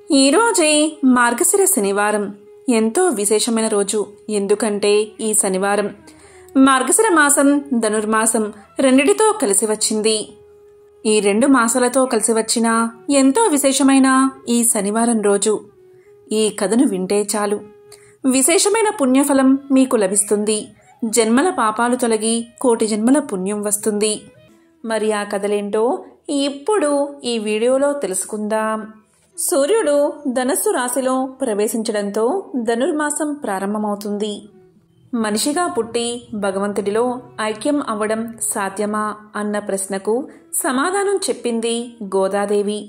ఈరోజే మార్గశిర శనివారం ఎంతో విశేషమైన రోజు. ఎందుకంటే ఈ శనివారం మార్గశిర మాసం ధనుర్మాసం రెండిటితో కలిసి వచ్చింది. ఈ 2 మాసాలతో కలిసి వచ్చిన ఎంతో విశేషమైన ఈ శనివారం రోజు ఈ కథను వింటే చాలు విశేషమైన పుణ్యఫలం మీకు లభిస్తుంది. జన్మల పాపాలు తొలగి కోటి జన్మల పుణ్యం వస్తుంది. మరి ఆ కథలేంటో ఇప్పుడు ఈ వీడియోలో తెలుసుకుందాం. సూర్యుడు ధనస్సు రాశిలో ప్రవేశించడంతో ధనుర్మాసం ప్రారంభమవుతుంది. మనిషిగా పుట్టి భగవంతుడిలో ఐక్యం అవ్వడం సాధ్యమా అన్న ప్రశ్నకు సమాధానం చెప్పింది గోదాదేవి.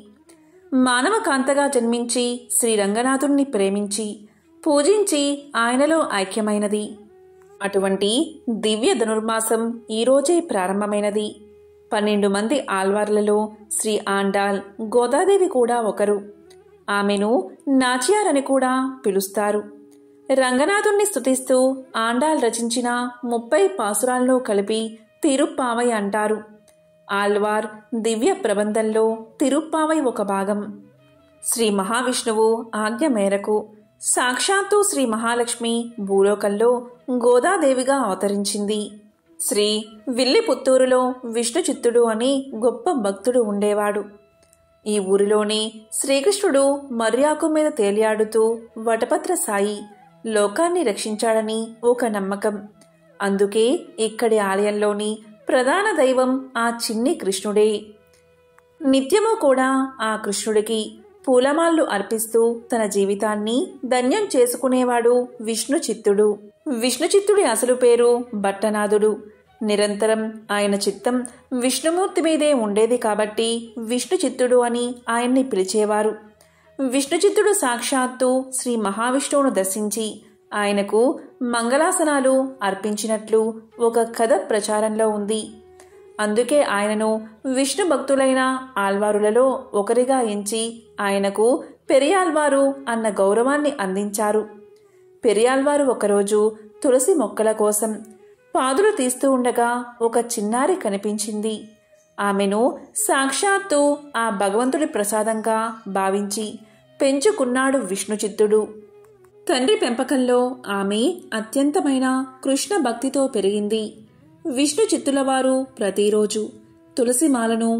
మానవ కాంతగా జన్మించి శ్రీరంగనాథుణ్ణి ప్రేమించి పూజించి ఆయనలో ఐక్యమైనది. అటువంటి దివ్య ధనుర్మాసం ఈరోజే ప్రారంభమైనది. 12 మంది ఆళ్వార్లలో శ్రీ ఆండాల్ గోదాదేవి కూడా ఒకరు. ఆమెను నాచియార్ అని కూడా పిలుస్తారు. రంగనాథుణ్ణి స్తుతిస్తూ ఆండాల్ రచించిన 30 పాసురాలను కలిపి తిరుప్పావై అంటారు. ఆళ్వార్ దివ్య ప్రబంధంలో తిరుప్పావై ఒక భాగం. శ్రీ మహావిష్ణువు ఆజ్ఞ మేరకు సాక్షాత్తు శ్రీ మహాలక్ష్మి భూలోకంలో గోదాదేవిగా అవతరించింది. శ్రీ విల్లిపుత్తూరులో విష్ణు చిత్తుడు అని గొప్ప భక్తుడు ఉండేవాడు. ఈ ఊరిలోనే శ్రీకృష్ణుడు మర్యాకు మీద తేలియాడుతూ వటపత్ర సాయి లోకాన్ని రక్షించాడని ఒక నమ్మకం. అందుకే ఇక్కడి ఆలయంలోని ప్రధాన దైవం ఆ చిన్ని కృష్ణుడే. నిత్యము కూడా ఆ కృష్ణుడికి పూలమాళ్ళు అర్పిస్తూ తన జీవితాన్ని ధన్యం చేసుకునేవాడు విష్ణు చిత్తుడు. విష్ణు చిత్తుడి అసలు పేరు భట్టనాథుడు. నిరంతరం ఆయన చిత్తం విష్ణుమూర్తి మీదే ఉండేది కాబట్టి విష్ణు చిత్తుడు అని ఆయన్ని పిలిచేవారు. విష్ణు చిత్తుడు సాక్షాత్తు శ్రీ మహావిష్ణువును దర్శించి ఆయనకు మంగళాసనాలు అర్పించినట్లు ఒక కథ ప్రచారంలో ఉంది. అందుకే ఆయనను విష్ణు భక్తులైన ఆళ్వారులలో ఒకరిగా ఎంచి ఆయనకు పెరియాళ్వారు అన్న గౌరవాన్ని అందించారు. పెరియాళ్వారు ఒకరోజు తులసి మొక్కల కోసం పాదులు తీస్తూ ఉండగా ఒక చిన్నారి కనిపించింది. ఆమెను సాక్షాత్తు ఆ భగవంతుడి ప్రసాదంగా భావించి పెంచుకున్నాడు విష్ణు చిత్తుడు. తండ్రి పెంపకంలో ఆమె అత్యంతమైన కృష్ణ భక్తితో పెరిగింది. విష్ణు చిత్తులవారు ప్రతిరోజు తులసిమాలను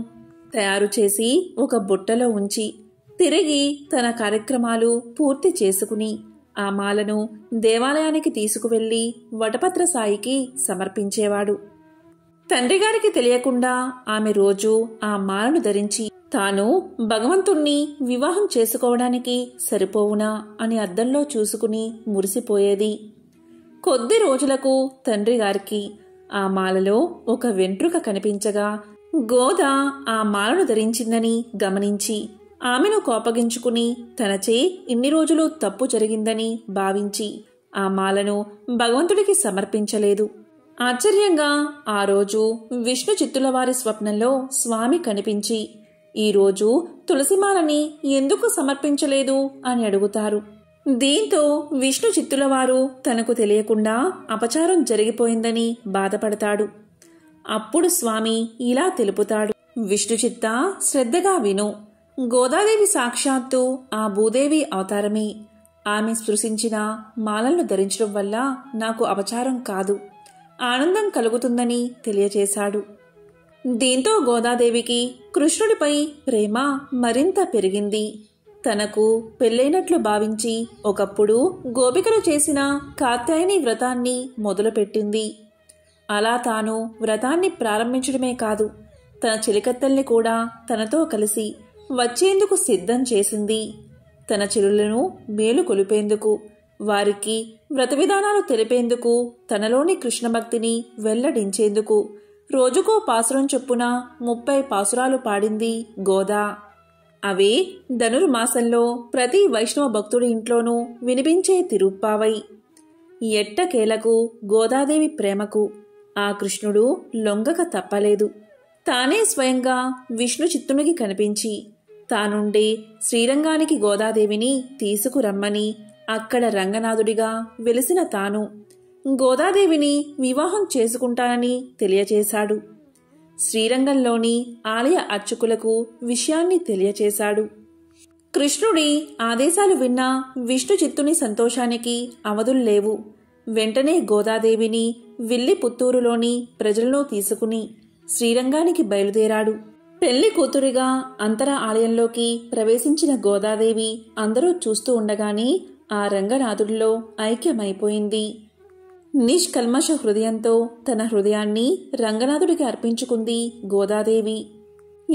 తయారు చేసి ఒక బుట్టలో ఉంచి తిరిగి తన కార్యక్రమాలు పూర్తి చేసుకుని ఆ మాలను దేవాలయానికి తీసుకువెళ్లి వటపత్ర సాయికి సమర్పించేవాడు. తండ్రిగారికి తెలియకుండా ఆమె రోజు ఆ మాలను ధరించి తాను భగవంతుణ్ణి వివాహం చేసుకోవడానికి సరిపోవునా అని అద్దంలో చూసుకుని మురిసిపోయేది. కొద్ది రోజులకు తండ్రిగారికి ఆ మాలలో ఒక వెంట్రుక కనిపించగా గోద ఆ మాలను ధరించిందని గమనించి ఆమెను కోపగించుకుని తనచే ఇన్ని రోజులు తప్పు జరిగిందని భావించి ఆ మాలను భగవంతుడికి సమర్పించలేదు. ఆశ్చర్యంగా ఆ రోజు విష్ణు చిత్తులవారి స్వప్నంలో స్వామి కనిపించి ఈరోజు తులసిమాలని ఎందుకు సమర్పించలేదు అని అడుగుతారు. దీంతో విష్ణు చిత్తులవారు తనకు తెలియకుండా అపచారం జరిగిపోయిందని బాధపడతాడు. అప్పుడు స్వామి ఇలా తెలుపుతాడు, విష్ణు చిత్త శ్రద్ధగా విను. గోదాదేవి సాక్షాత్తు ఆ భూదేవి అవతారమే. ఆమె స్పృశించిన మాలలను ధరించడం వల్ల నాకు అపచారం కాదు, ఆనందం కలుగుతుందని తెలియచేశాడు. దీంతో గోదాదేవికి కృష్ణుడిపై ప్రేమ మరింత పెరిగింది. తనకు పెళ్ళైనట్లు భావించి ఒకప్పుడు గోపికలు చేసిన కాత్యాయని వ్రతాన్ని మొదలుపెట్టింది. అలా తాను వ్రతాన్ని ప్రారంభించడమే కాదు, తన చెలికత్తెల్ని కూడా తనతో కలిసి వచ్చేందుకు సిద్ధం చేసింది. తన చెలులను మేలు కొలిపేందుకు, వారికి వ్రత విధానాలు తెలిపేందుకు, తనలోని కృష్ణభక్తిని వెల్లడించేందుకు రోజుకో పాసురం చొప్పున 30 పాసురాలు పాడింది గోదా. అవే ధనుర్మాసంలో ప్రతి వైష్ణవ భక్తుడి ఇంట్లోనూ వినిపించే తిరుప్పావై. ఎట్టకేలకు గోదాదేవి ప్రేమకు ఆ కృష్ణుడు లొంగక తప్పలేదు. తానే స్వయంగా విష్ణు చిత్తునికి కనిపించి తానుండే శ్రీరంగానికి గోదాదేవిని తీసుకురమ్మని అక్కడ రంగనాథుడిగా వెలిసిన తాను గోదాదేవిని వివాహం చేసుకుంటానని తెలియచేశాడు. శ్రీరంగంలోని ఆలయ అర్చకులకు విషయాన్ని తెలియచేశాడు. కృష్ణుడి ఆదేశాలు విన్న విష్ణు చిత్తుని సంతోషానికి అవధులు లేవు. వెంటనే గోదాదేవిని విల్లిపుత్తూరులోని ప్రజలను తీసుకుని శ్రీరంగానికి బయలుదేరాడు. పెళ్లి కూతురిగా అంతర ఆలయంలోకి ప్రవేశించిన గోదాదేవి అందరూ చూస్తూ ఉండగానే ఆ రంగనాథుడిలో ఐక్యమైపోయింది. నిష్కల్మష హృదయంతో తన హృదయాన్ని రంగనాథుడికి అర్పించుకుంది గోదాదేవి.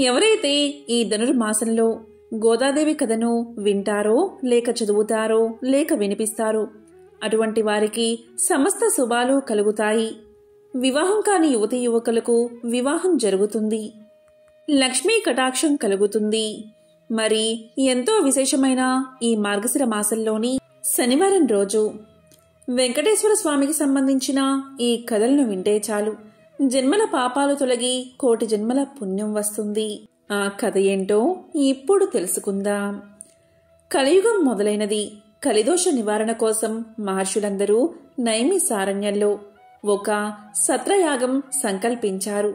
ఎవరైతే ఈ ధనుర్మాసంలో గోదాదేవి కథను వింటారో, లేక చదువుతారో, లేక వినిపిస్తారో అటువంటి వారికి సమస్త శుభాలు కలుగుతాయి. వివాహం కాని యువతీ యువకులకు వివాహం జరుగుతుంది. లక్ష్మీ కటాక్షం కలుగుతుంది. మరి ఎంతో విశేషమైన ఈ మార్గశిర మాసంలోని శనివారం రోజు వెంకటేశ్వర స్వామికి సంబంధించిన ఈ కథలను వింటే చాలు జన్మల పాపాలు తొలగి కోటి జన్మల పుణ్యం వస్తుంది. ఆ కథ ఏంటో ఇప్పుడు తెలుసుకుందాం. కలియుగం మొదలైనది. కలిదోష నివారణ కోసం మహర్షులందరూ నైమిసారణ్యంలో ఒక సత్రయాగం సంకల్పించారు.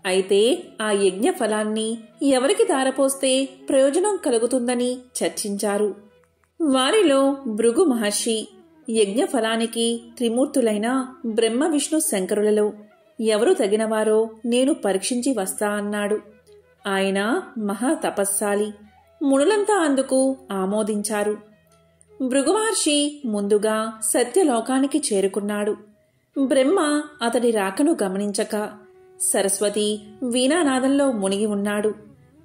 అయితే ఆ యజ్ఞ ఫలాన్ని ఎవరికి దారపోస్తే ప్రయోజనం కలుగుతుందని చర్చించారు. వారిలో భృగు మహర్షి యజ్ఞ ఫలానికి త్రిమూర్తులైన బ్రహ్మ విష్ణు శంకరులలో ఎవరు తగినవారో నేను పరీక్షించి వస్తా అన్నాడు. ఆయన మహా తపస్సాలి. మునులంతా అందుకు ఆమోదించారు. భృగు మహర్షి ముందుగా సత్యలోకానికి చేరుకున్నాడు. బ్రహ్మ అతడి రాకను గమనించక సరస్వతి వీణానాదంలో మునిగి ఉన్నాడు.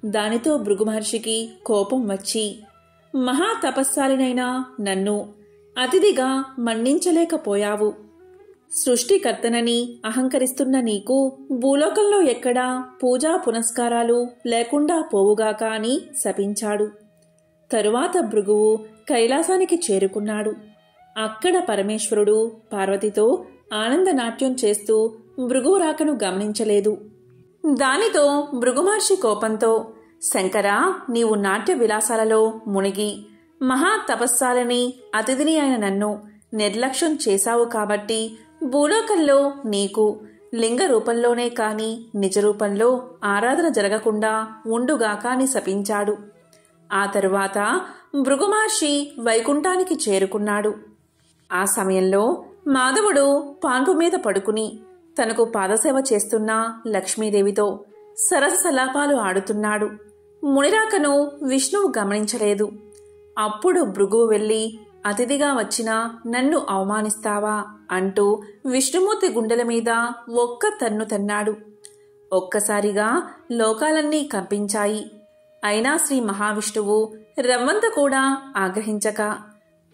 దానితో భృగు మహర్షికి కోపం వచ్చి, మహా తపస్సాలినైన నన్ను అతిథిగా మన్నించలేకపోయావు. సృష్టికర్తనని అహంకరిస్తున్న నీకు భూలోకంలో ఎక్కడా పూజా పునస్కారాలు లేకుండా పోవుగాక అని శపించాడు. తరువాత భృగువు కైలాసానికి చేరుకున్నాడు. అక్కడ పరమేశ్వరుడు పార్వతితో ఆనందనాట్యం చేస్తూ భృగువు రాకను గమనించలేదు. దానితో భృగు మహర్షి కోపంతో, శంకరా, నీవు నాట్య విలాసాలలో మునిగి మహా తపస్సాలని అతిథిని అయిన నన్ను నిర్లక్ష్యం చేశావు కాబట్టి భూలోకంలో నీకు లింగ రూపంలోనే కాని నిజ రూపంలో ఆరాధన జరగకుండా ఉండుగాక అని శపించాడు. ఆ తరువాత భృగు మహర్షి వైకుంఠానికి చేరుకున్నాడు. ఆ సమయంలో మాధవుడు పాన్పు మీద పడుకుని తనకు పాదసేవ చేస్తున్న లక్ష్మీదేవితో సరస సలాపాలు ఆడుతున్నాడు. మునిరాకను విష్ణువు గమనించలేదు. అప్పుడు భృగువు వెళ్లి, అతిథిగా వచ్చిన నన్ను అవమానిస్తావా అంటూ విష్ణుమూర్తి గుండెల మీద ఒక్క తన్ను తన్నాడు. ఒక్కసారిగా లోకాలన్నీ కంపించాయి. అయినా శ్రీ మహావిష్ణువు రవ్వంత కూడా ఆగ్రహించక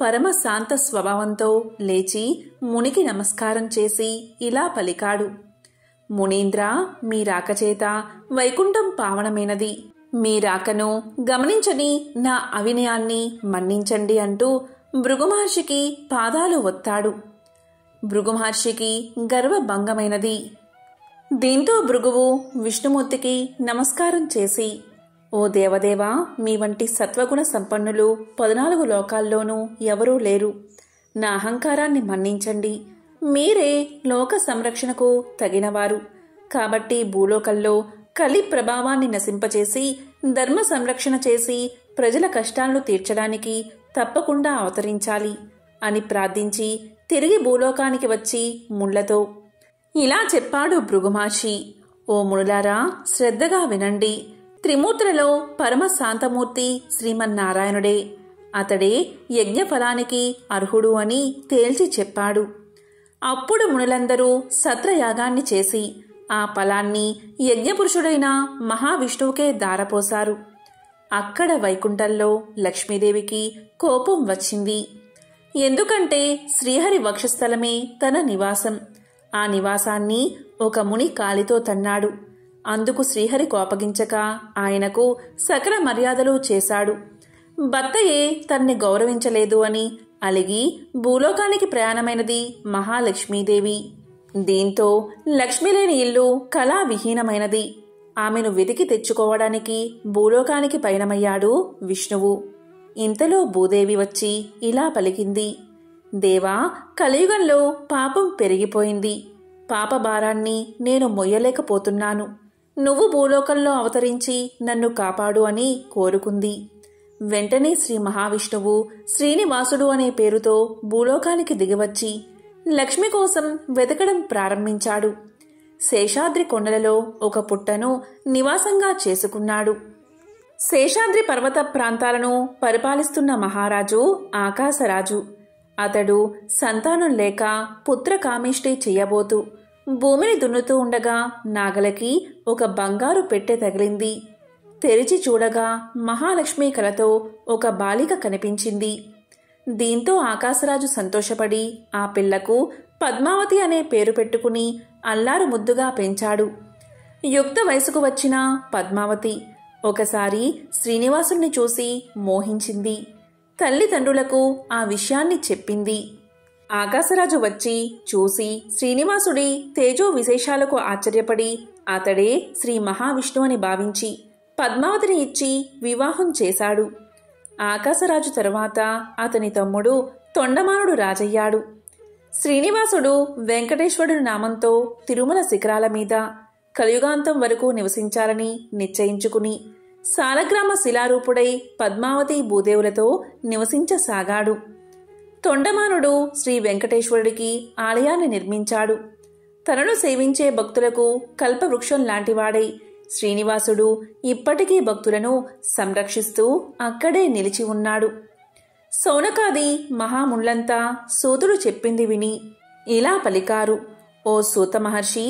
పరమ శాంత స్వభావంతో లేచి మునికి నమస్కారం చేసి ఇలా పలికాడు. మునీంద్ర, మీ రాకచేత వైకుంఠం పావనమైనది. మీ రాకను గమనించని నా అవినయాన్ని మన్నించండి అంటూ భృగు మహర్షికి పాదాలు ఒత్తాడు. భృగు మహర్షికి గర్వభంగమైనది. దీంతో భృగువు విష్ణుమూర్తికి నమస్కారం చేసి, ఓ దేవదేవా, మీ వంటి సత్వగుణ సంపన్నులు 14 లోకాల్లోనూ ఎవరూ లేరు. నా అహంకారాన్ని మన్నించండి. మీరే లోక సంరక్షణకు తగినవారు. కాబట్టి భూలోకంలో కలి ప్రభావాన్ని నశింపచేసి ధర్మ సంరక్షణ చేసి ప్రజల కష్టాలను తీర్చడానికి తప్పకుండా అవతరించాలి అని ప్రార్థించి తిరిగి భూలోకానికి వచ్చి ముళ్లతో ఇలా చెప్పాడు భృగు మహర్షి. ఓ మునులారా, శ్రద్ధగా వినండి. త్రిమూర్తులలో పరమ శాంతమూర్తి శ్రీమన్నారాయణుడే. అతడే యజ్ఞఫలానికి అర్హుడు అని తేల్చి చెప్పాడు. అప్పుడు మునులందరూ సత్రయాగాన్ని చేసి ఆ ఫలాన్ని యజ్ఞపురుషుడైన మహావిష్ణువుకే దారపోశారు. అక్కడ వైకుంఠంలో లక్ష్మీదేవికి కోపం వచ్చింది. ఎందుకంటే శ్రీహరి వక్షస్థలమే తన నివాసం. ఆ నివాసాన్ని ఒక ముని కాలితో తన్నాడు. అందుకు శ్రీహరి కోపగించక ఆయనకు సకల మర్యాదలు చేశాడు. భర్తయే తన్ని గౌరవించలేదు అని అలిగి భూలోకానికి ప్రయాణమైనది మహాలక్ష్మీదేవి. దీంతో లక్ష్మీలేని ఇల్లు కళావిహీనమైనది. ఆమెను వెతికి తెచ్చుకోవడానికి భూలోకానికి పయనమయ్యాడు విష్ణువు. ఇంతలో భూదేవి వచ్చి ఇలా పలికింది. దేవా, కలియుగంలో పాపం పెరిగిపోయింది. పాపభారాన్ని నేను మొయ్యలేకపోతున్నాను. నువ్వు భూలోకంలో అవతరించి నన్ను కాపాడు అని కోరుకుంది. వెంటనే శ్రీ మహావిష్ణువు శ్రీనివాసుడు అనే పేరుతో భూలోకానికి దిగివచ్చి లక్ష్మి కోసం వెతకడం ప్రారంభించాడు. శేషాద్రి కొండలలో ఒక పుట్టను నివాసంగా చేసుకున్నాడు. శేషాద్రి పర్వత ప్రాంతాలను పరిపాలిస్తున్న మహారాజు ఆకాశరాజు. అతడు సంతానం లేక పుత్రకామేష్టి చెయ్యబోతూ భూమిని దున్నుతూ ఉండగా నాగలకి ఒక బంగారు పెట్టె తగిలింది. తెరిచి చూడగా మహాలక్ష్మి కలతో ఒక బాలిక కనిపించింది. దీంతో ఆకాశరాజు సంతోషపడి ఆ పిల్లకు పద్మావతి అనే పేరు పెట్టుకుని అల్లారు ముద్దుగా పెంచాడు. యుక్త వయసుకు వచ్చిన పద్మావతి ఒకసారి శ్రీనివాసుణ్ణి చూసి మోహించింది. తల్లిదండ్రులకు ఆ విషయాన్ని చెప్పింది. ఆకాశరాజు వచ్చి చూసి శ్రీనివాసుడి తేజో విశేషాలకు ఆశ్చర్యపడి అతడే శ్రీ మహావిష్ణువు అని భావించి పద్మావతిని ఇచ్చి వివాహం చేశాడు. ఆకాశరాజు తరువాత అతని తమ్ముడు తొండమానుడు రాజయ్యాడు. శ్రీనివాసుడు వెంకటేశ్వరుడు నామంతో తిరుమల శిఖరాల మీద కలియుగాంతం వరకు నివసించాలని నిశ్చయించుకుని సాలగ్రామ శిలారూపుడై పద్మావతి భూదేవులతో నివసించసాగాడు. తొండమానుడు శ్రీ వెంకటేశ్వరుడికి ఆలయాన్ని నిర్మించాడు. తనను సేవించే భక్తులకు కల్పవృక్షం లాంటివాడై శ్రీనివాసుడు ఇప్పటికీ భక్తులను సంరక్షిస్తూ అక్కడే నిలిచి ఉన్నాడు. సౌనకాది మహాముళ్లంతా సూతుడు చెప్పింది విని ఇలా పలికారు: ఓ సూత మహర్షి,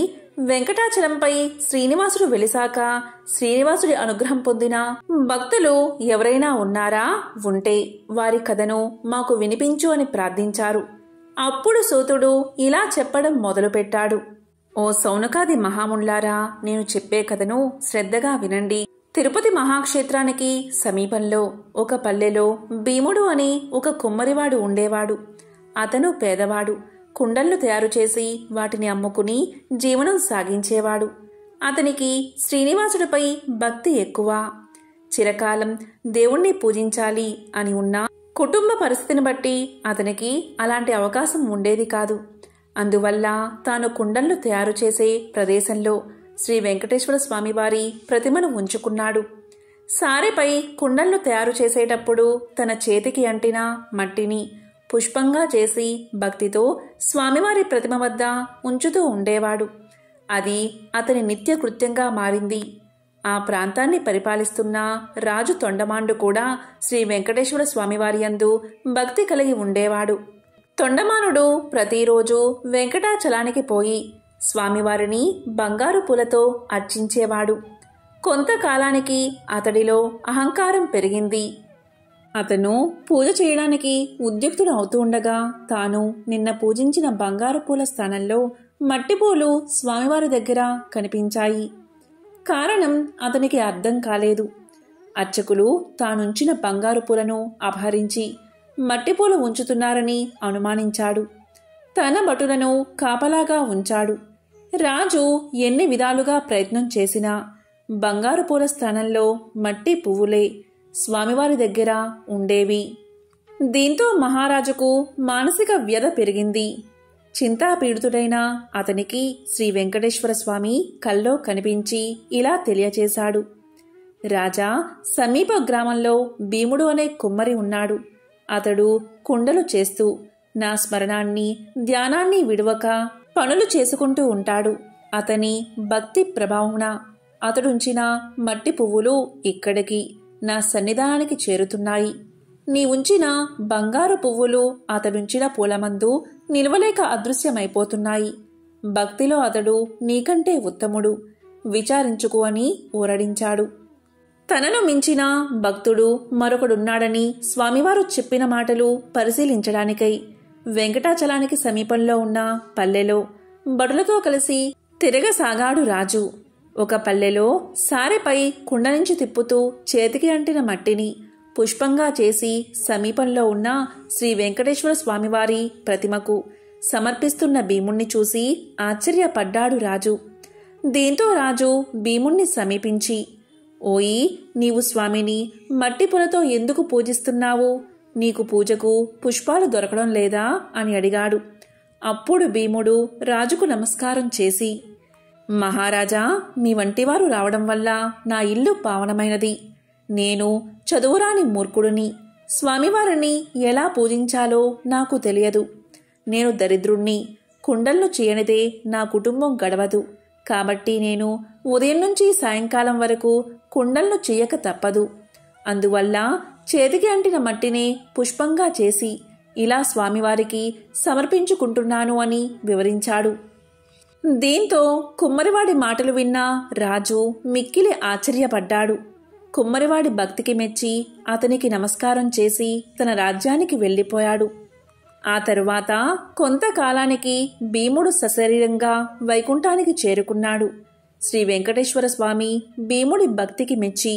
వెంకటాచలంపై శ్రీనివాసుడు వెలిసాక శ్రీనివాసుడి అనుగ్రహం పొందిన భక్తులు ఎవరైనా ఉన్నారా? ఉంటే వారి కథను మాకు వినిపించు అని ప్రార్థించారు. అప్పుడు సూతుడు ఇలా చెప్పడం మొదలుపెట్టాడు: ఓ సౌనకాది మహాముళ్లారా, నేను చెప్పే కథను శ్రద్ధగా వినండి. తిరుపతి మహాక్షేత్రానికి సమీపంలో ఒక పల్లెలో భీముడు అని ఒక కుమ్మరివాడు ఉండేవాడు. అతను పేదవాడు. కుండలను తయారు చేసి వాటిని అమ్ముకుని జీవనం సాగించేవాడు. అతనికి శ్రీనివాసుడిపై భక్తి ఎక్కువ. చిరకాలం దేవుణ్ణి పూజించాలి అని ఉన్నా కుటుంబ పరిస్థితిని బట్టి అతనికి అలాంటి అవకాశం ఉండేది కాదు. అందువల్ల తాను కుండలను తయారు చేసే ప్రదేశంలో శ్రీ వెంకటేశ్వర స్వామివారి ప్రతిమను ఉంచుకున్నాడు. సారెపై కుండలను తయారు చేసేటప్పుడు తన చేతికి అంటిన మట్టిని పుష్పంగా చేసి భక్తితో స్వామివారి ప్రతిమ వద్ద ఉంచుతూ ఉండేవాడు. అది అతని నిత్య కృత్యంగా మారింది. ఆ ప్రాంతాన్ని పరిపాలిస్తున్న రాజు తొండమాండు కూడా శ్రీ వెంకటేశ్వర స్వామివారి యందు భక్తి కలిగి ఉండేవాడు. తొండమానుడు ప్రతిరోజు వెంకటాచలానికి పోయి స్వామివారిని బంగారు పూలతో అర్చించేవాడు. కొంతకాలానికి అతడిలో అహంకారం పెరిగింది. అతను పూజ చేయడానికి ఉద్యుక్తుడు అవుతూ ఉండగా తాను నిన్న పూజించిన బంగారు పూల స్థానంలో మట్టి పూలు స్వామివారి దగ్గర కనిపించాయి. కారణం అతనికి అర్థం కాలేదు. అర్చకులు తానుంచిన బంగారు పూలను అపహరించి మట్టిపూలు ఉంచుతున్నారని అనుమానించాడు. తన భటులను కాపలాగా ఉంచాడు. రాజు ఎన్ని విధాలుగా ప్రయత్నం చేసినా బంగారు పూల స్థానంలో మట్టి పువ్వులే స్వామివారి దగ్గర ఉండేవి. దీంతో మహారాజుకు మానసిక వ్యధ పెరిగింది. చింతాపీడితుడైన అతనికి శ్రీ వెంకటేశ్వర స్వామి కల్లో కనిపించి ఇలా తెలియచేశాడు: రాజా, సమీప గ్రామంలో భీముడు అనే కుమ్మరి ఉన్నాడు. అతడు కుండలు చేస్తూ నా స్మరణాన్ని ధ్యానాన్ని విడవక పనులు చేసుకుంటూ ఉంటాడు. అతని భక్తి ప్రభావమున అతడుంచిన మట్టి పువ్వులు ఇక్కడికి నా సన్నిధానానికి చేరుతున్నాయి. నీ ఉంచిన బంగారు పువ్వులు అతడుంచిన పూలమందు నిలవలేక అదృశ్యమైపోతున్నాయి. భక్తిలో అతడు నీకంటే ఉత్తముడు, విచారించుకు అని ఊరడించాడు. తనను మించిన భక్తుడు మరొకడున్నాడని స్వామివారు చెప్పిన మాటలు పరిశీలించడానికై వెంకటాచలానికి సమీపంలో ఉన్న పల్లెలో బడులతో కలిసి తిరగసాగాడు రాజు. ఒక పల్లెలో సారెపై కుండ నుంచి తిప్పుతూ చేతికి అంటిన మట్టిని పుష్పంగా చేసి సమీపంలో ఉన్న శ్రీ వెంకటేశ్వర స్వామివారి ప్రతిమకు సమర్పిస్తున్న భీముణ్ణి చూసి ఆశ్చర్యపడ్డాడు రాజు. దీంతో రాజు భీముణ్ణి సమీపించి, ఓయి, నీవు స్వామిని మట్టి పూలతో ఎందుకు పూజిస్తున్నావు? నీకు పూజకు పుష్పాలు దొరకడం లేదా అని అడిగాడు. అప్పుడు భీముడు రాజుకు నమస్కారం చేసి, మహారాజా, మీ వంటివారు రావడం వల్ల నా ఇల్లు పావనమైనది. నేను చదువురాని మూర్ఖుడిని. స్వామివారిని ఎలా పూజించాలో నాకు తెలియదు. నేను దరిద్రుణ్ణి. కుండలను చేయనిదే నా కుటుంబం గడవదు. కాబట్టి నేను ఉదయం నుంచి సాయంకాలం వరకు కుండలను చేయక తప్పదు. అందువల్ల చేతికి అంటిన మట్టిని పుష్పంగా చేసి ఇలా స్వామివారికి సమర్పించుకుంటున్నాను అని వివరించాడు. దీంతో కుమ్మరివాడి మాటలు విన్న రాజు మిక్కిలి ఆశ్చర్యపడ్డాడు. కుమ్మరివాడి భక్తికి మెచ్చి అతనికి నమస్కారం చేసి తన రాజ్యానికి వెళ్ళిపోయాడు. ఆ తరువాత కొంతకాలానికి భీముడు సశరీరంగా వైకుంఠానికి చేరుకున్నాడు. శ్రీ వెంకటేశ్వర స్వామి భీముడి భక్తికి మెచ్చి,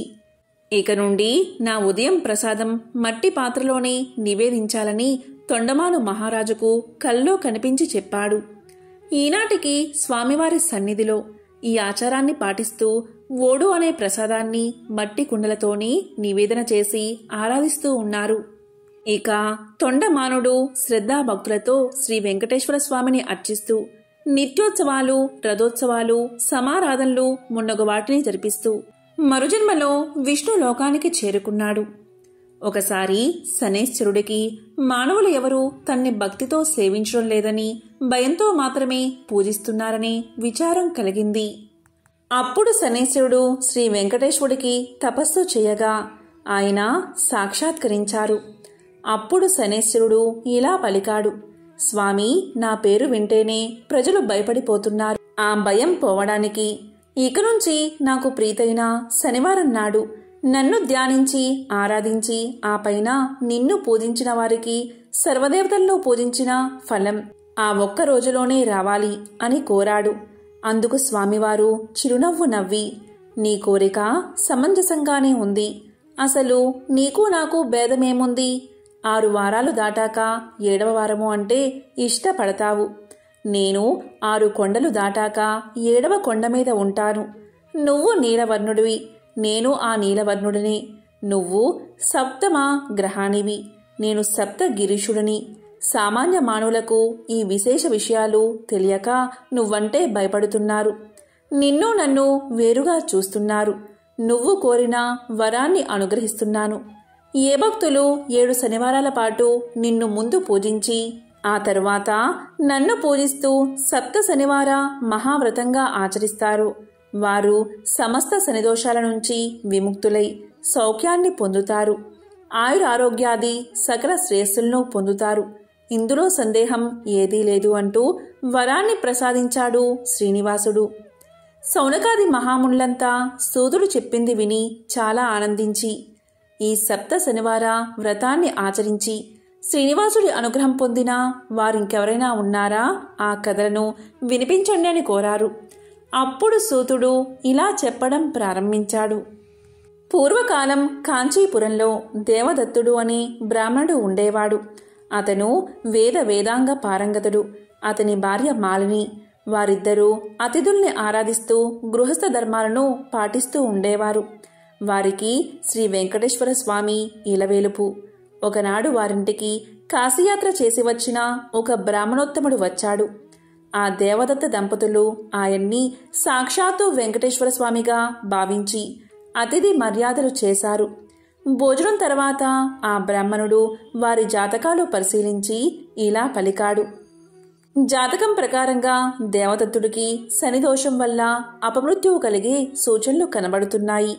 ఇక నుండి నా ఉదయం ప్రసాదం మట్టి పాత్రలోనే నివేదించాలని తొండమాను మహారాజుకు కల్లో కనిపించి చెప్పాడు. ఈనాటికి స్వామివారి సన్నిధిలో ఈ ఆచారాన్ని పాటిస్తూ ఓడు అనే ప్రసాదాన్ని మట్టి కుండలతోని నివేదన చేసి ఆరాధిస్తూ ఉన్నారు. ఇక తొండమానుడు శ్రద్ధాభక్తులతో శ్రీ వెంకటేశ్వర స్వామిని అర్చిస్తూ నిత్యోత్సవాలు, రథోత్సవాలు, సమారాధనలు మున్నగు వాటిని జరిపిస్తూ మరుజన్మలో విష్ణు లోకానికి చేరుకున్నాడు. ఒకసారి శనైశ్చరుడికి మానవులు ఎవరూ తన్ని భక్తితో సేవించడం లేదని, భయంతో మాత్రమే పూజిస్తున్నారనే విచారం కలిగింది. అప్పుడు శనైశ్వరుడు శ్రీ వెంకటేశ్వరుడికి తపస్సు చేయగా ఆయన సాక్షాత్కరించారు. అప్పుడు శనైశ్వరుడు ఇలా పలికాడు, స్వామి, నా పేరు వింటేనే ప్రజలు భయపడిపోతున్నారు. ఆ భయం పోవడానికి ఇక నుంచి నాకు ప్రీతైన శనివారం నాడు నన్ను ధ్యానించి ఆరాధించి ఆ పైన నిన్ను పూజించిన వారికి సర్వదేవతల్లో పూజించిన ఫలం ఆ ఒక్క రోజులోనే రావాలి అని కోరాడు. అందుకు స్వామివారు చిరునవ్వు నవ్వి, నీ కోరిక సమంజసంగానే ఉంది. అసలు నీకు నాకు భేదమేముంది? 6 వారాలు దాటాక 7వ వారము అంటే ఇష్టపడతావు. నేను 6 కొండలు దాటాక 7వ కొండ మీద ఉంటాను. నువ్వు నీలవర్ణుడివి, నేను ఆ నీలవర్ణుడిని. నువ్వు సప్తమ గ్రహానివి, నేను సప్త గిరీషుడిని. సామాన్య మానవులకు ఈ విశేష విషయాలు తెలియక నువ్వంటే భయపడుతున్నారు. నిన్ను నన్ను వేరుగా చూస్తున్నారు. నువ్వు కోరిన వరాన్ని అనుగ్రహిస్తున్నాను. ఏ భక్తులు 7 శనివారాల పాటు నిన్ను ముందు పూజించి ఆ తరువాత నన్ను పూజిస్తూ సప్త శనివార మహావ్రతంగా ఆచరిస్తారు, వారు సమస్త శనిదోషాల నుంచి విముక్తులై సౌఖ్యాన్ని పొందుతారు. ఆయురారోగ్యాది సకల శ్రేయస్సులను పొందుతారు. ఇందులో సందేహం ఏదీ లేదు అంటూ వరాన్ని ప్రసాదించాడు శ్రీనివాసుడు. శౌనకాది మహామునులంతా సూదుడు చెప్పింది విని చాలా ఆనందించి ఈ సప్త శనివార వ్రతాన్ని ఆచరించి శ్రీనివాసుడి అనుగ్రహం పొందిన వారింకెవరైనా ఉన్నారా? ఆ కథలను వినిపించండి అని కోరారు. అప్పుడు సూతుడు ఇలా చెప్పడం ప్రారంభించాడు. పూర్వకాలం కాంచీపురంలో దేవదత్తుడు అనే బ్రాహ్మణుడు ఉండేవాడు. అతను వేదాంగ పారంగతుడు. అతని భార్య మాలిని. వారిద్దరూ అతిథుల్ని ఆరాధిస్తూ గృహస్థ ధర్మాలను పాటిస్తూ ఉండేవారు. వారికి శ్రీ వెంకటేశ్వర స్వామి ఇలవేలుపు. ఒకనాడు వారింటికి కాశీయాత్ర చేసి వచ్చిన ఒక బ్రాహ్మణోత్తముడు వచ్చాడు. ఆ దేవదత్త దంపతులు ఆయన్ని సాక్షాత్తు వెంకటేశ్వర స్వామిగా భావించి అతిథి మర్యాదలు చేశారు. భోజనం తర్వాత ఆ బ్రాహ్మణుడు వారి జాతకాలు పరిశీలించి ఇలా పలికాడు. జాతకం ప్రకారంగా దేవదత్తుడికి శనిదోషం వల్ల అపమృత్యువు కలిగే సూచనలు కనబడుతున్నాయి.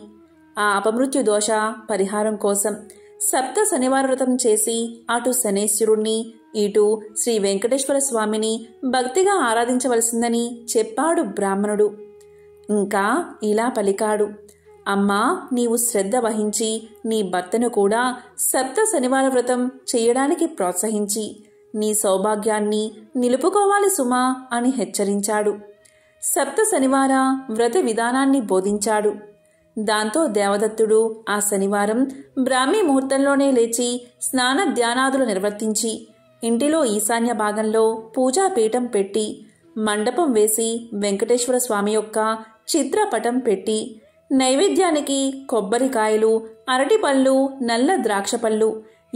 ఆ అపమృత్యు దోష పరిహారం కోసం సప్త శనివార వ్రతం చేసి అటు శనేశ్వరుణ్ణి ఇటు శ్రీ వెంకటేశ్వర స్వామిని భక్తిగా ఆరాధించవలసిందని చెప్పాడు బ్రాహ్మణుడు. ఇంకా ఇలా పలికాడు, అమ్మా, నీవు శ్రద్ధ వహించి నీ భర్తను కూడా సప్త శనివార వ్రతం చెయ్యడానికి ప్రోత్సహించి నీ సౌభాగ్యాన్ని నిలుపుకోవాలి సుమా అని హెచ్చరించాడు. సప్త శనివార వ్రత విధానాన్ని బోధించాడు. దాంతో దేవదత్తుడు ఆ శనివారం బ్రాహ్మీ ముహూర్తంలోనే లేచి స్నాన ధ్యానాదులు నిర్వర్తించి ఇంటిలో ఈశాన్య భాగంలో పూజాపీఠం పెట్టి మండపం వేసి వెంకటేశ్వర స్వామి యొక్క చిత్రపటం పెట్టి నైవేద్యానికి కొబ్బరికాయలు, అరటిపళ్ళు, నల్ల ద్రాక్షపళ్ళు,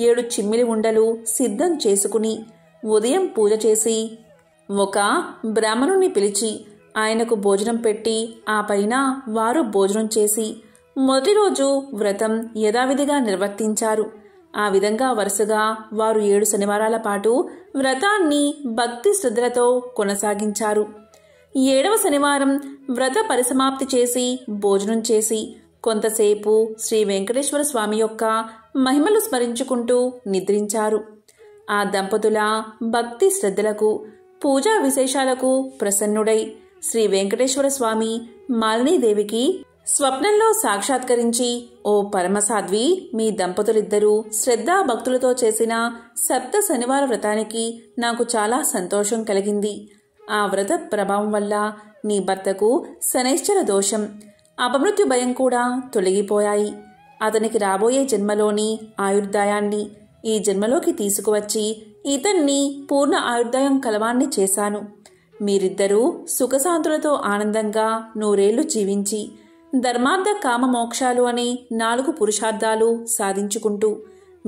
7 చిమ్మిలి ఉండలు సిద్ధం చేసుకుని ఉదయం పూజ చేసి ఒక బ్రాహ్మణుణ్ణి పిలిచి ఆయనకు భోజనం పెట్టి ఆ పైన వారు భోజనం చేసి మొదటి రోజు వ్రతం యథావిధిగా నిర్వర్తించారు. ఆ విధంగా వరుసగా వారు 7 శనివారాల పాటు వ్రతాన్ని భక్తి శ్రద్ధలతో కొనసాగించారు. 7వ శనివారం వ్రత పరిసమాప్తి చేసి భోజనం చేసి కొంతసేపు శ్రీ వెంకటేశ్వర స్వామి యొక్క మహిమలు స్మరించుకుంటూ నిద్రించారు. ఆ దంపతుల భక్తి శ్రద్ధలకు, పూజా విశేషాలకు ప్రసన్నుడై శ్రీ వెంకటేశ్వర స్వామి మాలినీదేవికి స్వప్నంలో సాక్షాత్కరించి, ఓ పరమసాధ్వి, మీ దంపతులిద్దరూ శ్రద్ధా భక్తులతో చేసిన 7 శనివార వ్రతానికి నాకు చాలా సంతోషం కలిగింది. ఆ వ్రత ప్రభావం వల్ల నీ భర్తకు శనైశ్చర దోషం, అపమృత్యు భయం కూడా తొలగిపోయాయి. అతనికి రాబోయే జన్మలోని ఆయుర్దాయాన్ని ఈ జన్మలోకి తీసుకువచ్చి ఇతన్ని పూర్ణ ఆయుర్దాయం కలవాన్ని చేశాను. మీరిద్దరూ సుఖశాంతులతో ఆనందంగా 100 ఏళ్లు జీవించి ధర్మార్థ కామ మోక్షాలు అనే 4 పురుషార్థాలు సాధించుకుంటూ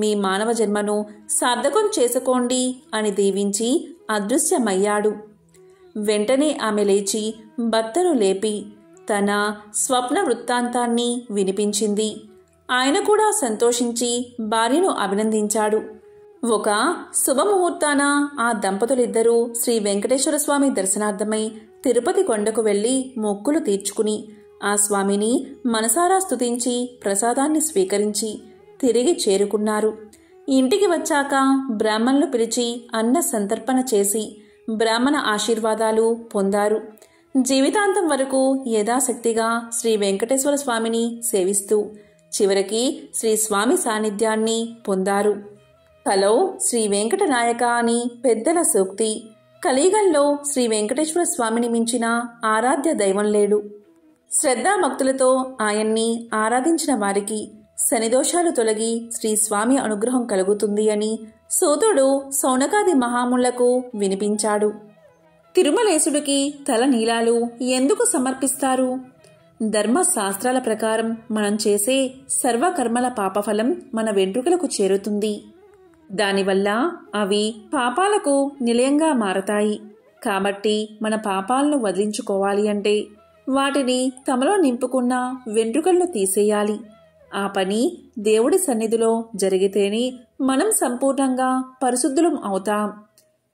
మీ మానవ జన్మను సార్థకం చేసుకోండి అని దీవించి అదృశ్యమయ్యాడు. వెంటనే ఆమె లేచి భర్తను లేపి తన స్వప్న వృత్తాంతాన్ని వినిపించింది. ఆయన కూడా సంతోషించి భార్యను అభినందించాడు. ఒక శుభముహూర్తాన ఆ దంపతులిద్దరూ శ్రీ వెంకటేశ్వర స్వామి దర్శనార్థమై తిరుపతి కొండకు వెళ్లి మొక్కులు తీర్చుకుని ఆ స్వామిని మనసారా స్తుతించి ప్రసాదాన్ని స్వీకరించి తిరిగి చేరుకున్నారు. ఇంటికి వచ్చాక బ్రాహ్మణులు పిలిచి అన్న సంతర్పణ చేసి బ్రాహ్మణ ఆశీర్వాదాలు పొందారు. జీవితాంతం వరకు యథాశక్తిగా శ్రీ వెంకటేశ్వర స్వామిని సేవిస్తూ చివరికి శ్రీ స్వామి సాన్నిధ్యాన్ని పొందారు. కలో శ్రీ వెంకటనాయక అని పెద్దల సూక్తి. కలియుగంలో శ్రీ వెంకటేశ్వర స్వామిని మించిన ఆరాధ్య దైవం లేడు. శ్రద్ధాభక్తులతో ఆయన్ని ఆరాధించిన వారికి శనిదోషాలు తొలగి శ్రీ స్వామి అనుగ్రహం కలుగుతుంది అని సూతుడు సౌనకాది మహాములకు వినిపించాడు. తిరుమలేశుడికి తల నీలాలు ఎందుకు సమర్పిస్తారు? ధర్మశాస్త్రాల ప్రకారం మనం చేసే సర్వకర్మల పాపఫలం మన వెంట్రుకలకు చేరుతుంది. దానివల్ల అవి పాపాలకు నిలయంగా మారతాయి. కాబట్టి మన పాపాలను వదిలించుకోవాలి అంటే వాటిని తమలో నింపుకున్న వెంట్రుకలను తీసేయాలి. ఆ పని దేవుడి సన్నిధిలో జరిగితేనే మనం సంపూర్ణంగా పరిశుద్ధులం అవుతాం.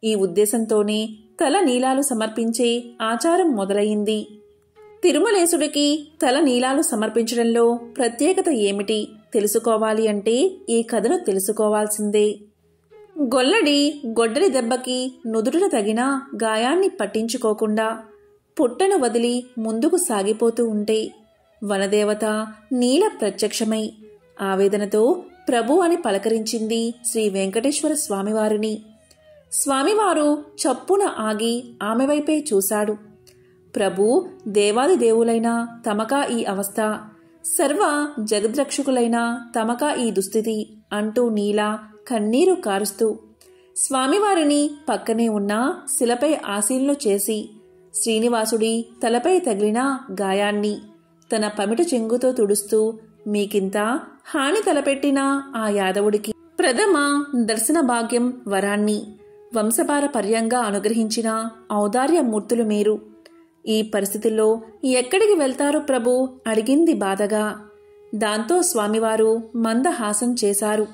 ఈ ఉద్దేశంతోనే తల నీలాలు సమర్పించే ఆచారం మొదలైంది. తిరుమలేశుడికి తల నీలాలు సమర్పించడంలో ప్రత్యేకత ఏమిటి తెలుసుకోవాలి అంటే ఈ కథను తెలుసుకోవాల్సిందే. గొడ్డలి దెబ్బకి నుదుటిన తగిన గాయాన్ని పట్టించుకోకుండా పుట్టను వదిలి ముందుకు సాగిపోతూ ఉంటే వనదేవత నీల ప్రత్యక్షమై ఆవేదనతో ప్రభు అని పలకరించింది శ్రీ వెంకటేశ్వర స్వామివారిని. స్వామివారు చప్పున ఆగి ఆమె వైపే చూశాడు. ప్రభు, దేవాది దేవులైన తమకా ఈ అవస్థ, సర్వ జగద్రక్షకులైన తమకా ఈ దుస్థితి అంటూ నీల కన్నీరు కారుస్తూ స్వామివారిని పక్కనే ఉన్న శిలపై ఆశీనులు చేసి శ్రీనివాసుడి తలపై తగిలిన గాయాన్ని తన పమిట చెంగుతో తుడుస్తూ మీకింత హాని తలపెట్టిన ఆ యాదవుడికి ప్రథమ దర్శన భాగ్యం వరాన్ని వంశపారపర్యంగా అనుగ్రహించిన ఔదార్యమూర్తులు మీరు. ఈ పరిస్థితుల్లో ఎక్కడికి వెళ్తారు ప్రభు అడిగింది బాధగా. దాంతో స్వామివారు మందహాసం చేశారు.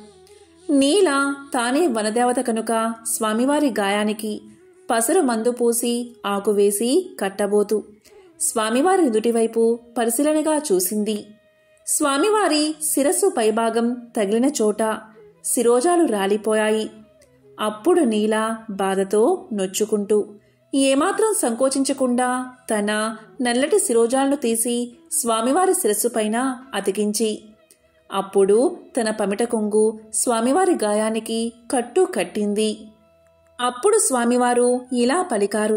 నీల తానే వనదేవత కనుక స్వామివారి గాయానికి పసరు మందు పూసి ఆకువేసి కట్టబోతూ స్వామివారి నుదుటివైపు పరిశీలనగా చూసింది. స్వామివారి శిరస్సు పైభాగం తగిలిన చోట శిరోజాలు రాలిపోయాయి. అప్పుడు నీల బాధతో నొచ్చుకుంటూ ఏమాత్రం సంకోచించకుండా తన నల్లటి శిరోజాలను తీసి స్వామివారి శిరస్సుపైన అతికించి అప్పుడు తన పమిట కొంగు స్వామివారి గాయానికి కట్టు కట్టింది. అప్పుడు స్వామివారు ఇలా పలికారు,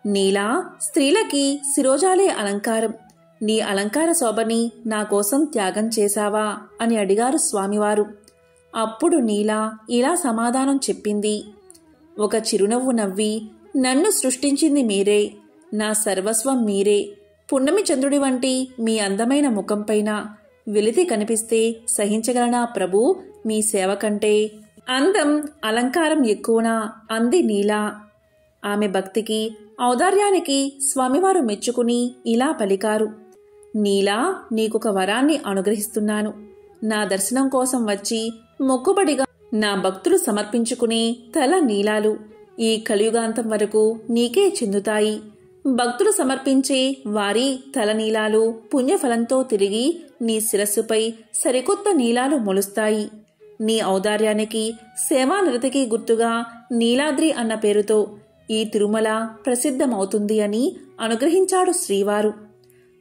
నీలా, స్త్రీలకి శిరోజాలే అలంకారం. నీ అలంకార శోభని నా కోసం త్యాగం చేశావా అని అడిగారు స్వామివారు. అప్పుడు నీల ఇలా సమాధానం చెప్పింది. ఒక చిరునవ్వు నవ్వి, నన్ను సృష్టించింది మీరే, నా సర్వస్వం మీరే. పున్నమి చంద్రుడి వంటి మీ అందమైన ముఖంపైన వెలితి కనిపిస్తే సహించగలనా ప్రభు? మీ సేవ కంటే అందం, అలంకారం ఎక్కువనా అంది నీల. ఆమె భక్తికి ఔదార్యానికి స్వామివారు మెచ్చుకుని ఇలా పలికారు, నీలా నీకొక వరాన్ని అనుగ్రహిస్తున్నాను. నా దర్శనం కోసం వచ్చి మొక్కుబడిగా నా భక్తులు సమర్పించుకునే తల నీలాలు ఈ కలియుగాంతం వరకు నీకే చెందుతాయి. భక్తులు సమర్పించే వారి తల నీలాలు పుణ్యఫలంతో తిరిగి నీ శిరస్సుపై సరికొత్త నీలాలు మొలుస్తాయి. నీ ఔదార్యానికి సేవానిరతికి గుర్తుగా నీలాద్రి అన్న పేరుతో ఈ తిరుమల ప్రసిద్ధమవుతుంది అని అనుగ్రహించాడు శ్రీవారు.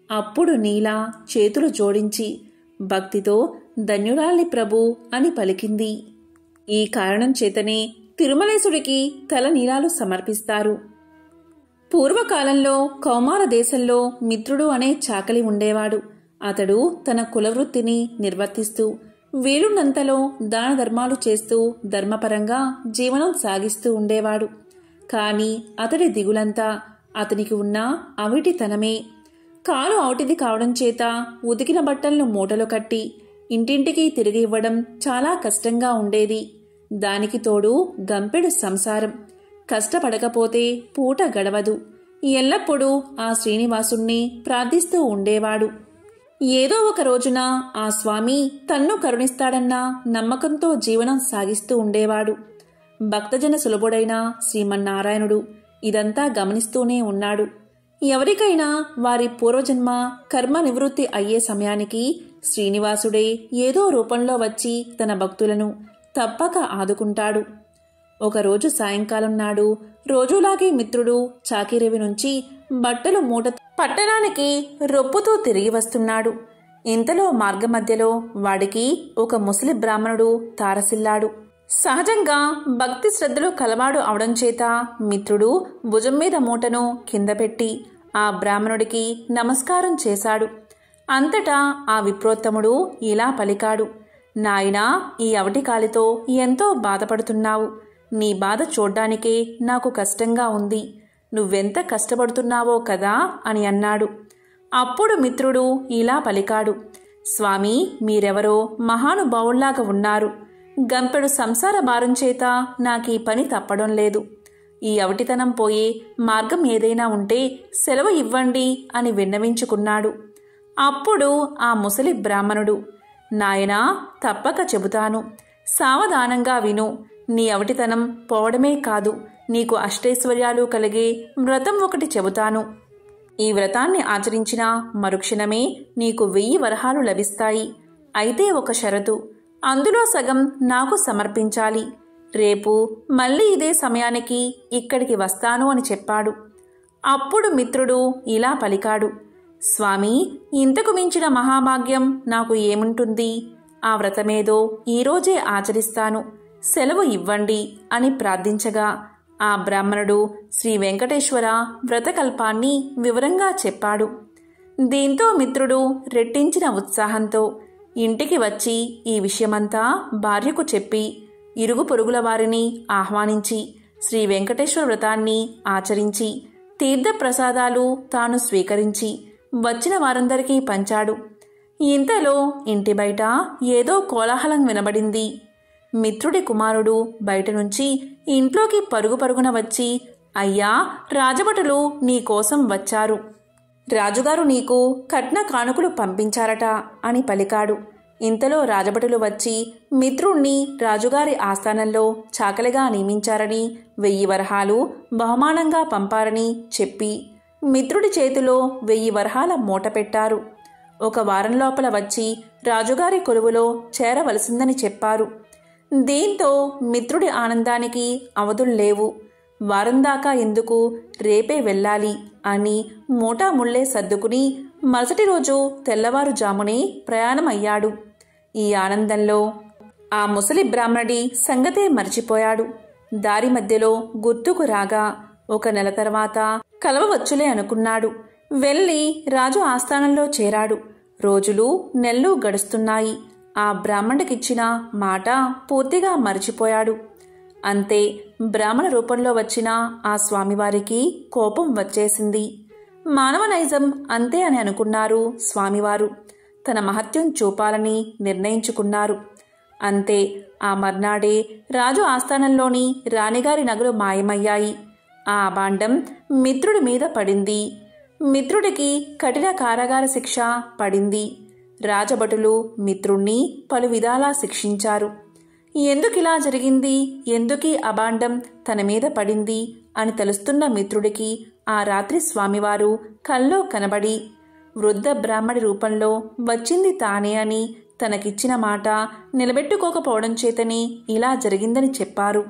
అప్పుడు నీలా చేతులు జోడించి భక్తితో ధన్యురాలి ప్రభు అని పలికింది. ఈ కారణం చేతనే తిరుమలేశుడికి తల నీలాలు సమర్పిస్తారు. పూర్వకాలంలో కౌమార దేశంలో మిత్రుడు అనే చాకలి ఉండేవాడు. అతడు తన కులవృత్తిని నిర్వర్తిస్తూ వీలున్నంతలో దాన ధర్మాలు చేస్తూ ధర్మపరంగా జీవనం సాగిస్తూ ఉండేవాడు. కాని అతడి దిగులంతా అతనికి ఉన్న అవిటితనమే. కాలు ఔటిది కావడం చేత ఉతికిన బట్టలను మూటలు కట్టి ఇంటింటికి తిరిగి ఇవ్వడం చాలా కష్టంగా ఉండేది. దానికి తోడు గంపెడు సంసారం. కష్టపడకపోతే పూట గడవదు. ఎల్లప్పుడూ ఆ శ్రీనివాసుణ్ణి ప్రార్థిస్తూ ఉండేవాడు. ఏదో ఒక రోజున ఆ స్వామి తన్ను కరుణిస్తాడన్న నమ్మకంతో జీవనం సాగిస్తూ ఉండేవాడు. భక్తజన సులభుడైన శ్రీమన్నారాయణుడు ఇదంతా గమనిస్తూనే ఉన్నాడు. ఎవరికైనా వారి పూర్వజన్మ కర్మ నివృత్తి అయ్యే సమయానికి శ్రీనివాసుడే ఏదో రూపంలో వచ్చి తన భక్తులను తప్పక ఆదుకుంటాడు. ఒకరోజు సాయంకాలం నాడు రోజులాగే మిత్రుడు చాకిరేవి నుంచి బట్టలు మూట పట్టణానికి రొప్పుతూ తిరిగి వస్తున్నాడు. ఇంతలో మార్గమధ్యలో వాడికి ఒక ముసలి బ్రాహ్మణుడు తారసిల్లాడు. సహజంగా భక్తి శ్రద్ధలు కలవాడు అవడం చేత మిత్రుడు భుజం మీద మూటను కింద పెట్టి ఆ బ్రాహ్మణుడికి నమస్కారం చేశాడు. అంతటా ఆ విప్రోత్తముడు ఇలా పలికాడు, నాయనా, ఈ అవటికాలితో ఎంతో బాధపడుతున్నావు. నీ బాధ చూడ్డానికే నాకు కష్టంగా ఉంది. నువ్వెంత కష్టపడుతున్నావో కదా అని అన్నాడు. అప్పుడు మిత్రుడు ఇలా పలికాడు, స్వామి, మీరెవరో మహానుభావుల్లాగా ఉన్నారు. గంపెడు సంసార భారం చేత నాకీ పని తప్పడం లేదు. ఈ అవటితనం పోయే మార్గం ఏదైనా ఉంటే సెలవు ఇవ్వండి అని విన్నవించుకున్నాడు. అప్పుడు ఆ ముసలి బ్రాహ్మణుడు, నాయనా, తప్పక చెబుతాను. సావధానంగా విను. నీ అవటితనం పోవడమే కాదు, నీకు అష్టైశ్వర్యాలు కలిగే వ్రతం ఒకటి చెబుతాను. ఈ వ్రతాన్ని ఆచరించిన మరుక్షణమే నీకు 1000 వరహాలు లభిస్తాయి. అయితే ఒక షరతు, అందులో సగం నాకు సమర్పించాలి. రేపు మళ్ళీ ఇదే సమయానికి ఇక్కడికి వస్తాను అని చెప్పాడు. అప్పుడు మిత్రుడు ఇలా పలికాడు, స్వామి, ఇంతకు మించిన మహాభాగ్యం నాకు ఏముంటుంది? ఆ వ్రతమేదో ఈరోజే ఆచరిస్తాను, సెలవు ఇవ్వండి అని ప్రార్థించగా ఆ బ్రాహ్మణుడు శ్రీ వెంకటేశ్వర వ్రతకల్పాన్ని వివరంగా చెప్పాడు. దీంతో మిత్రుడు రెట్టించిన ఉత్సాహంతో ఇంటికి వచ్చి ఈ విషయమంతా భార్యకు చెప్పి ఇరుగు పొరుగుల వారిని ఆహ్వానించి శ్రీ వెంకటేశ్వర వ్రతాన్ని ఆచరించి తీర్థప్రసాదాలు తాను స్వీకరించి వచ్చిన వారందరికీ పంచాడు. ఇంతలో ఇంటి బయట ఏదో కోలాహలం వినబడింది. మిత్రుడి కుమారుడు బయట నుంచి ఇంట్లోకి పరుగు పరుగున వచ్చి, అయ్యా, రాజభటులు నీకోసం వచ్చారు. రాజుగారు నీకు కట్న కానుకలు పంపించారట అని పలికాడు. ఇంతలో రాజభటులు వచ్చి మిత్రుణ్ణి రాజుగారి ఆస్థానంలో చాకలిగా నియమించారని 1000 వరహాలు బహుమానంగా పంపారని చెప్పి మిత్రుడి చేతిలో 1000 వరహాల మూట పెట్టారు. ఒక వారం లోపల వచ్చి రాజుగారి కొలువులో చేరవలసిందని చెప్పారు. దీంతో మిత్రుడి ఆనందానికి అవధుల్లేవు. వారం దాకా ఎందుకు, రేపే వెళ్ళాలి అని మూటాముళ్లే సర్దుకుని మరుసటి రోజు తెల్లవారుజామునే ప్రయాణమయ్యాడు. ఈ ఆనందంలో ఆ ముసలి బ్రాహ్మణుడి సంగతే మర్చిపోయాడు. దారి మధ్యలో గుర్తుకు రాగా 1 నెల తర్వాత కలవవచ్చులే అనుకున్నాడు. వెళ్ళి రాజు ఆస్థానంలో చేరాడు. రోజులు నెలలు గడుస్తున్నాయి. ఆ బ్రాహ్మణుడికిచ్చిన మాట పూర్తిగా మర్చిపోయాడు. అంతే, బ్రాహ్మణ రూపంలో వచ్చిన ఆ స్వామివారికి కోపం వచ్చేసింది. మానవ నైజం అంతే అని అనుకున్నారు స్వామివారు. తన మహత్యం చూపాలని నిర్ణయించుకున్నారు. అంతే, ఆ మర్నాడే రాజు ఆస్థానంలోని రాణిగారి నగలు మాయమయ్యాయి. ఆ అభాండం మిత్రుడి మీద పడింది. మిత్రుడికి కఠిన కారాగార శిక్ష పడింది. రాజభటులు మిత్రుణ్ణి పలు విధాలా శిక్షించారు. ఎందుకిలా జరిగింది, ఎందుకీ అబాండం తన మీద పడింది అని తెలుస్తున్న మిత్రుడికి ఆ రాత్రి స్వామివారు కల్లో కనబడి వృద్ధ బ్రాహ్మడి రూపంలో వచ్చింది తానే అని, తనకిచ్చిన మాట నిలబెట్టుకోకపోవడం చేతని ఇలా జరిగిందని చెప్పారు.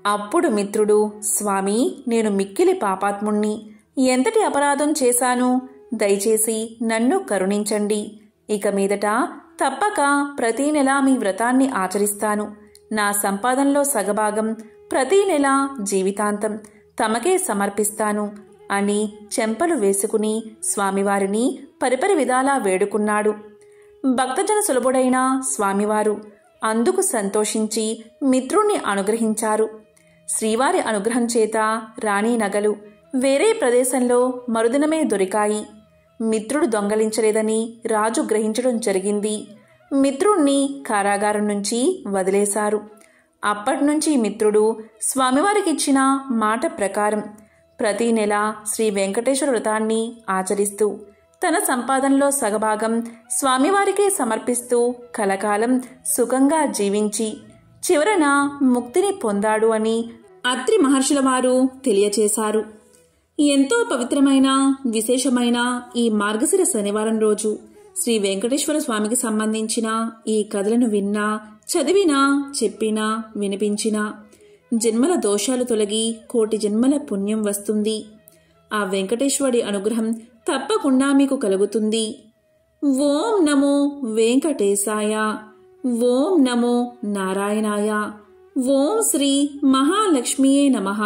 అప్పుడు మిత్రుడు, స్వామి, నేను మిక్కిలి పాపాత్ముణ్ణి, ఎంతటి అపరాధం చేశాను, దయచేసి నన్ను కరుణించండి. ఇక మీదట తప్పక ప్రతీ నెలా మీ వ్రతాన్ని ఆచరిస్తాను. నా సంపాదనలో సగభాగం ప్రతీ నెలా జీవితాంతం తమకే సమర్పిస్తాను అని చెంపలు వేసుకుని స్వామివారిని పరిపరి విధాలా వేడుకున్నాడు. భక్తజన సులభుడైన స్వామివారు అందుకు సంతోషించి మిత్రుణ్ణి అనుగ్రహించారు. శ్రీవారి అనుగ్రహం చేత రాణి నగలు వేరే ప్రదేశంలో మరుదినమే దొరికాయి. మిత్రుడు దొంగలించలేదని రాజు గ్రహించడం జరిగింది. మిత్రుణ్ణి కారాగారం నుంచి వదిలేశారు. అప్పటినుంచి మిత్రుడు స్వామివారికిచ్చిన మాట ప్రకారం ప్రతీ నెల శ్రీ వెంకటేశ్వర వ్రతాన్ని ఆచరిస్తూ తన సంపాదనలో సగభాగం స్వామివారికే సమర్పిస్తూ కలకాలం సుఖంగా జీవించి చివరన ముక్తిని పొందాడు అని అత్రి మహర్షుల వారు తెలియచేశారు. ఎంతో పవిత్రమైన విశేషమైన ఈ మార్గశిర శనివారం రోజు శ్రీ వెంకటేశ్వర స్వామికి సంబంధించిన ఈ కథలను విన్నా, చదివినా, చెప్పినా, వినిపించినా జన్మల దోషాలు తొలగి కోటి జన్మల పుణ్యం వస్తుంది. ఆ వెంకటేశ్వరుడి అనుగ్రహం తప్పకుండా మీకు కలుగుతుంది. ఓం నమో వెంకటేశాయ. ఓం నమో నారాయణాయ. ఓం శ్రీ మహాలక్ష్మియే నమః.